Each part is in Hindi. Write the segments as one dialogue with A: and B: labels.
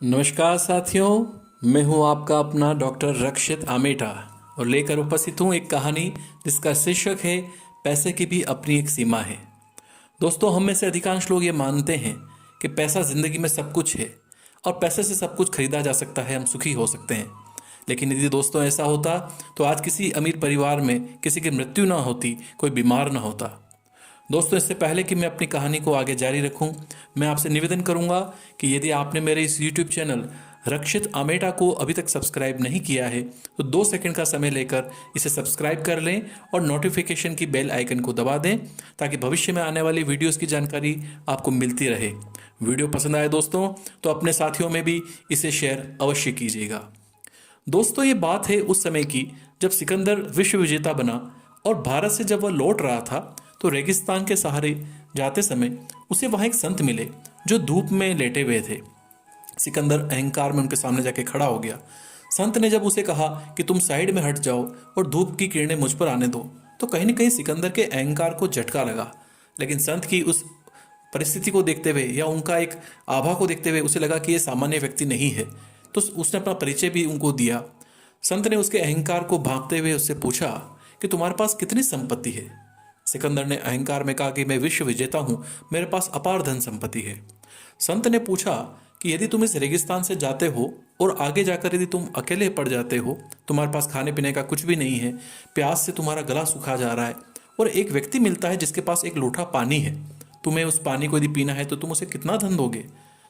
A: नमस्कार साथियों, मैं हूं आपका अपना डॉक्टर रक्षित आमेटा और लेकर उपस्थित हूं एक कहानी जिसका शीर्षक है पैसे की भी अपनी एक सीमा है। दोस्तों, हम में से अधिकांश लोग ये मानते हैं कि पैसा जिंदगी में सब कुछ है और पैसे से सब कुछ खरीदा जा सकता है, हम सुखी हो सकते हैं। लेकिन यदि दोस्तों ऐसा होता तो आज किसी अमीर परिवार में किसी की मृत्यु ना होती, कोई बीमार ना होता। दोस्तों, इससे पहले कि मैं अपनी कहानी को आगे जारी रखूं, मैं आपसे निवेदन करूंगा कि यदि आपने मेरे इस YouTube चैनल रक्षित आमेटा को अभी तक सब्सक्राइब नहीं किया है तो 2 सेकंड का समय लेकर इसे सब्सक्राइब कर लें और नोटिफिकेशन की बेल आइकन को दबा दें ताकि भविष्य में आने वाली वीडियोस की जानकारी आपको मिलती रहे। वीडियो पसंद आए दोस्तों तो अपने साथियों में भी इसे शेयर अवश्य कीजिएगा। दोस्तों, ये बात है उस समय की जब सिकंदर विश्व विजेता बना और भारत से जब वह लौट रहा था तो रेगिस्तान के सहारे जाते समय उसे वहां एक संत मिले जो धूप में लेटे हुए थे। सिकंदर अहंकार में उनके सामने जाके खड़ा हो गया। संत ने जब उसे कहा कि तुम साइड में हट जाओ और धूप की किरणें मुझ पर आने दो, तो कहीं न कहीं सिकंदर के अहंकार को झटका लगा। लेकिन संत की उस परिस्थिति को देखते हुए या उनका एक आभा को देखते हुए उसे लगा कि ये सामान्य व्यक्ति नहीं है, तो उसने अपना परिचय भी उनको दिया। संत ने उसके अहंकार को भांपते हुए उससे पूछा कि तुम्हारे पास कितनी संपत्ति है। सिकंदर ने अहंकार में कहा कि मैं विश्व विजेता हूं, मेरे पास अपार धन संपत्ति है। संत ने पूछा कि यदि तुम इस रेगिस्तान से जाते हो और आगे जाकर यदि तुम अकेले पड़ जाते हो, तुम्हारे पास खाने पीने का कुछ भी नहीं है, प्यास से तुम्हारा गला सूखा जा रहा है और एक व्यक्ति मिलता है जिसके पास एक लोटा पानी है, तुम्हें उस पानी को यदि पीना है तो तुम उसे कितना धन दोगे।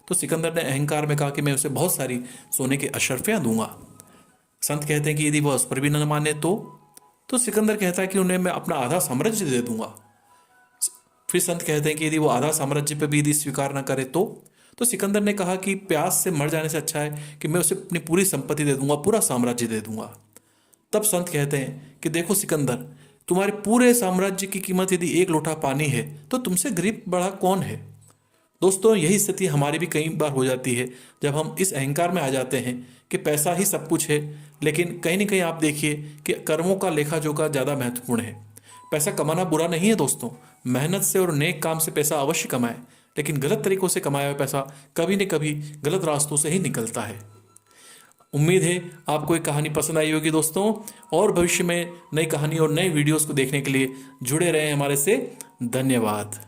A: तो सिकंदर ने अहंकार में कहा कि मैं उसे बहुत सारी सोने की अशर्फियां दूंगा। संत कहते हैं कि यदि वह उस पर भी न माने तो सिकंदर कहता है कि उन्हें मैं अपना आधा साम्राज्य दे दूंगा। फिर संत कहते हैं कि यदि वो आधा साम्राज्य पे भी यदि स्वीकार न करे तो सिकंदर ने कहा कि प्यास से मर जाने से अच्छा है कि मैं उसे अपनी पूरी संपत्ति दे दूंगा, पूरा साम्राज्य दे दूंगा। तब संत कहते हैं कि देखो सिकंदर, तुम्हारे पूरे साम्राज्य की कीमत यदि एक लोटा पानी है तो तुमसे गरीब बड़ा कौन है। दोस्तों, यही स्थिति हमारी भी कई बार हो जाती है जब हम इस अहंकार में आ जाते हैं कि पैसा ही सब कुछ है। लेकिन कहीं ना कहीं आप देखिए कि कर्मों का लेखा जोखा ज़्यादा महत्वपूर्ण है। पैसा कमाना बुरा नहीं है दोस्तों, मेहनत से और नेक काम से पैसा अवश्य कमाए, लेकिन गलत तरीकों से कमाया हुआ पैसा कभी न कभी गलत रास्तों से ही निकलता है। उम्मीद है आपको ये कहानी पसंद आई होगी दोस्तों, और भविष्य में नई कहानी और नई वीडियोस को देखने के लिए जुड़े रहें हमारे से। धन्यवाद।